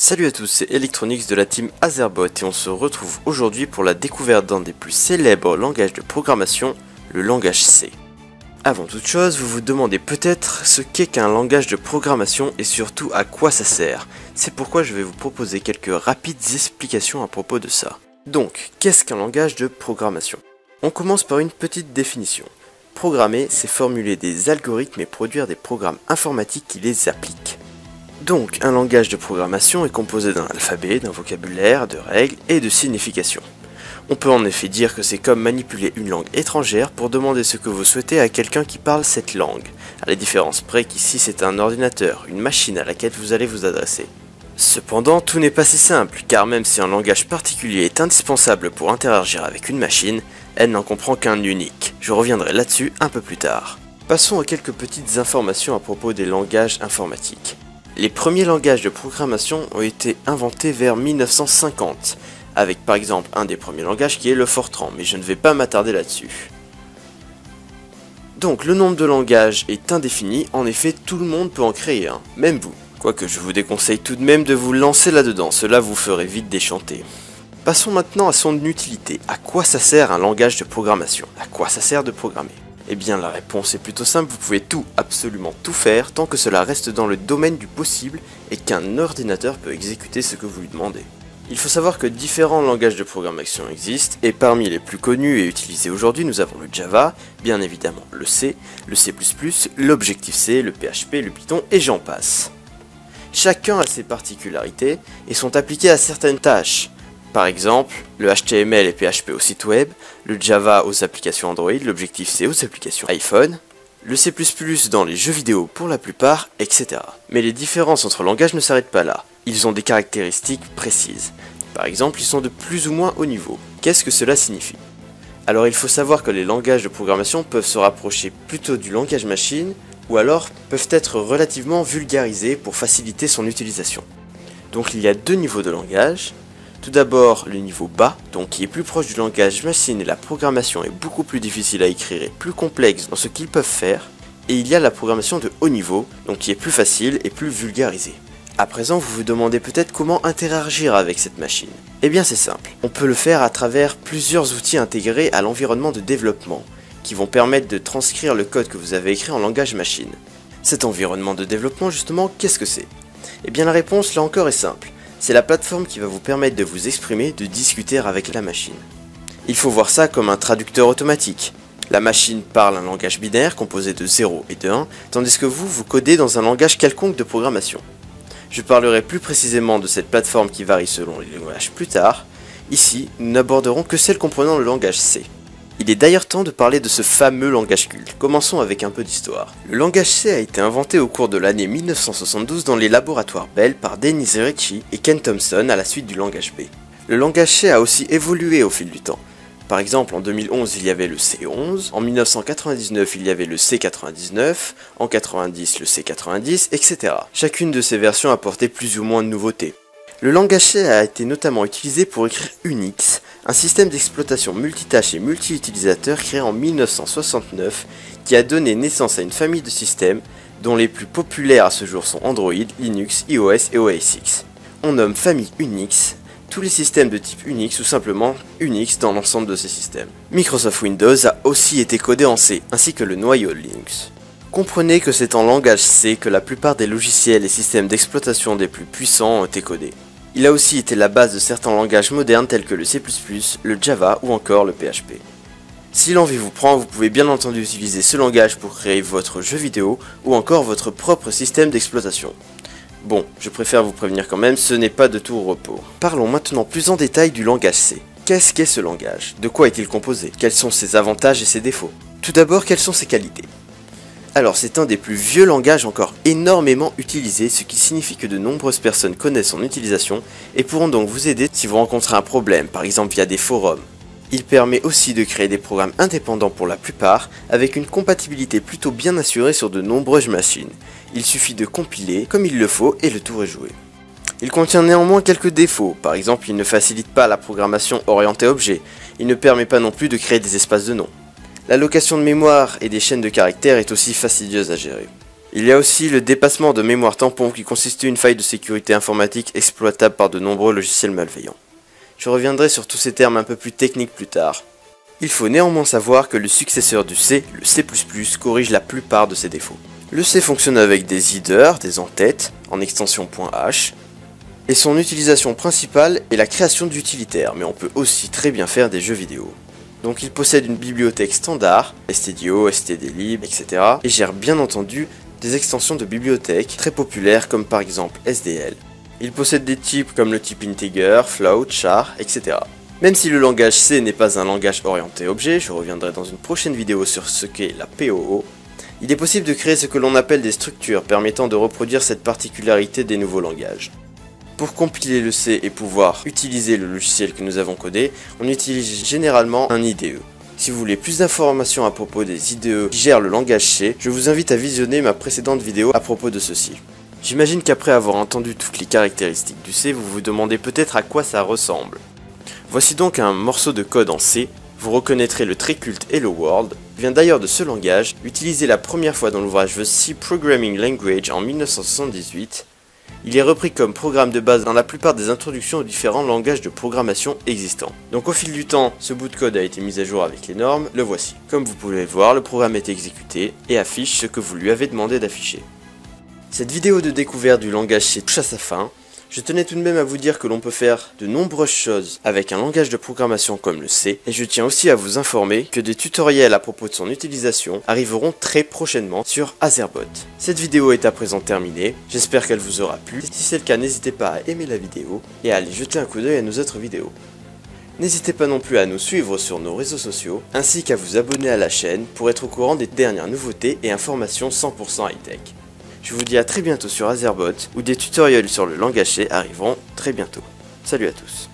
Salut à tous, c'est Electronix de la team Azerbot et on se retrouve aujourd'hui pour la découverte d'un des plus célèbres langages de programmation, le langage C. Avant toute chose, vous vous demandez peut-être ce qu'est qu'un langage de programmation et surtout à quoi ça sert. C'est pourquoi je vais vous proposer quelques rapides explications à propos de ça. Donc, qu'est-ce qu'un langage de programmation? On commence par une petite définition. Programmer, c'est formuler des algorithmes et produire des programmes informatiques qui les appliquent. Donc, un langage de programmation est composé d'un alphabet, d'un vocabulaire, de règles et de significations. On peut en effet dire que c'est comme manipuler une langue étrangère pour demander ce que vous souhaitez à quelqu'un qui parle cette langue, à la différence près qu'ici c'est un ordinateur, une machine à laquelle vous allez vous adresser. Cependant, tout n'est pas si simple, car même si un langage particulier est indispensable pour interagir avec une machine, elle n'en comprend qu'un unique. Je reviendrai là-dessus un peu plus tard. Passons à quelques petites informations à propos des langages informatiques. Les premiers langages de programmation ont été inventés vers 1950, avec par exemple un des premiers langages qui est le Fortran, mais je ne vais pas m'attarder là-dessus. Donc le nombre de langages est indéfini, en effet tout le monde peut en créer un, même vous. Quoique je vous déconseille tout de même de vous lancer là-dedans, cela vous ferait vite déchanter. Passons maintenant à son utilité. À quoi ça sert un langage de programmation? À quoi ça sert de programmer? Eh bien la réponse est plutôt simple, vous pouvez tout, absolument tout faire, tant que cela reste dans le domaine du possible et qu'un ordinateur peut exécuter ce que vous lui demandez. Il faut savoir que différents langages de programmation existent, et parmi les plus connus et utilisés aujourd'hui, nous avons le Java, bien évidemment le C, le C++, l'Objective-C, le PHP, le Python et j'en passe. Chacun a ses particularités et sont appliqués à certaines tâches. Par exemple, le HTML et PHP au site web, le Java aux applications Android, l'Objective-C aux applications iPhone, le C++ dans les jeux vidéo pour la plupart, etc. Mais les différences entre langages ne s'arrêtent pas là, ils ont des caractéristiques précises. Par exemple, ils sont de plus ou moins haut niveau. Qu'est-ce que cela signifie? Alors il faut savoir que les langages de programmation peuvent se rapprocher plutôt du langage machine, ou alors peuvent être relativement vulgarisés pour faciliter son utilisation. Donc il y a deux niveaux de langage. Tout d'abord le niveau bas, donc qui est plus proche du langage machine et la programmation est beaucoup plus difficile à écrire et plus complexe dans ce qu'ils peuvent faire. Et il y a la programmation de haut niveau, donc qui est plus facile et plus vulgarisée. À présent vous vous demandez peut-être comment interagir avec cette machine. Eh bien c'est simple, on peut le faire à travers plusieurs outils intégrés à l'environnement de développement, qui vont permettre de transcrire le code que vous avez écrit en langage machine. Cet environnement de développement justement, qu'est-ce que c'est? Eh bien la réponse là encore est simple. C'est la plateforme qui va vous permettre de vous exprimer, de discuter avec la machine. Il faut voir ça comme un traducteur automatique. La machine parle un langage binaire composé de 0 et de 1, tandis que vous codez dans un langage quelconque de programmation. Je parlerai plus précisément de cette plateforme qui varie selon les langages plus tard. Ici, nous n'aborderons que celle comprenant le langage C. Il est d'ailleurs temps de parler de ce fameux langage culte. Commençons avec un peu d'histoire. Le langage C a été inventé au cours de l'année 1972 dans les laboratoires Bell par Dennis Ritchie et Ken Thompson à la suite du langage B. Le langage C a aussi évolué au fil du temps. Par exemple, en 2011, il y avait le C11, en 1999, il y avait le C99, en 90, le C90, etc. Chacune de ces versions apportait plus ou moins de nouveautés. Le langage C a été notamment utilisé pour écrire Unix, un système d'exploitation multitâche et multi-utilisateur créé en 1969 qui a donné naissance à une famille de systèmes dont les plus populaires à ce jour sont Android, Linux, iOS et OS X. On nomme famille Unix tous les systèmes de type Unix ou simplement Unix dans l'ensemble de ces systèmes. Microsoft Windows a aussi été codé en C, ainsi que le noyau Linux. Comprenez que c'est en langage C que la plupart des logiciels et systèmes d'exploitation des plus puissants ont été codés. Il a aussi été la base de certains langages modernes tels que le C++, le Java ou encore le PHP. Si l'envie vous prend, vous pouvez bien entendu utiliser ce langage pour créer votre jeu vidéo ou encore votre propre système d'exploitation. Bon, je préfère vous prévenir quand même, ce n'est pas de tout repos. Parlons maintenant plus en détail du langage C. Qu'est-ce qu'est ce langage? De quoi est-il composé? Quels sont ses avantages et ses défauts? Tout d'abord, quelles sont ses qualités? Alors c'est un des plus vieux langages encore énormément utilisé, ce qui signifie que de nombreuses personnes connaissent son utilisation et pourront donc vous aider si vous rencontrez un problème, par exemple via des forums. Il permet aussi de créer des programmes indépendants pour la plupart, avec une compatibilité plutôt bien assurée sur de nombreuses machines. Il suffit de compiler comme il le faut et le tour est joué. Il contient néanmoins quelques défauts, par exemple il ne facilite pas la programmation orientée objet, il ne permet pas non plus de créer des espaces de noms. L'allocation de mémoire et des chaînes de caractères est aussi fastidieuse à gérer. Il y a aussi le dépassement de mémoire tampon qui constitue une faille de sécurité informatique exploitable par de nombreux logiciels malveillants. Je reviendrai sur tous ces termes un peu plus techniques plus tard. Il faut néanmoins savoir que le successeur du C, le C++, corrige la plupart de ces défauts. Le C fonctionne avec des headers, des entêtes, en extension .h, et son utilisation principale est la création d'utilitaires, mais on peut aussi très bien faire des jeux vidéo. Donc il possède une bibliothèque standard, stdio, stdlib, etc. et gère bien entendu des extensions de bibliothèques très populaires comme par exemple SDL. Il possède des types comme le type integer, float, char, etc. Même si le langage C n'est pas un langage orienté objet, je reviendrai dans une prochaine vidéo sur ce qu'est la POO, il est possible de créer ce que l'on appelle des structures permettant de reproduire cette particularité des nouveaux langages. Pour compiler le C et pouvoir utiliser le logiciel que nous avons codé, on utilise généralement un IDE. Si vous voulez plus d'informations à propos des IDE qui gèrent le langage C, je vous invite à visionner ma précédente vidéo à propos de ceci. J'imagine qu'après avoir entendu toutes les caractéristiques du C, vous vous demandez peut-être à quoi ça ressemble. Voici donc un morceau de code en C, vous reconnaîtrez le très culte Hello World, vient d'ailleurs de ce langage, utilisé la première fois dans l'ouvrage The C Programming Language en 1978. Il est repris comme programme de base dans la plupart des introductions aux différents langages de programmation existants. Donc au fil du temps, ce bout de code a été mis à jour avec les normes, le voici. Comme vous pouvez le voir, le programme est exécuté et affiche ce que vous lui avez demandé d'afficher. Cette vidéo de découverte du langage C touche à sa fin. Je tenais tout de même à vous dire que l'on peut faire de nombreuses choses avec un langage de programmation comme le C, et je tiens aussi à vous informer que des tutoriels à propos de son utilisation arriveront très prochainement sur Azerbot. Cette vidéo est à présent terminée, j'espère qu'elle vous aura plu. Si c'est le cas, n'hésitez pas à aimer la vidéo et à aller jeter un coup d'œil à nos autres vidéos. N'hésitez pas non plus à nous suivre sur nos réseaux sociaux, ainsi qu'à vous abonner à la chaîne pour être au courant des dernières nouveautés et informations 100% high-tech. Je vous dis à très bientôt sur Azerbot, où des tutoriels sur le langage C arriveront très bientôt. Salut à tous.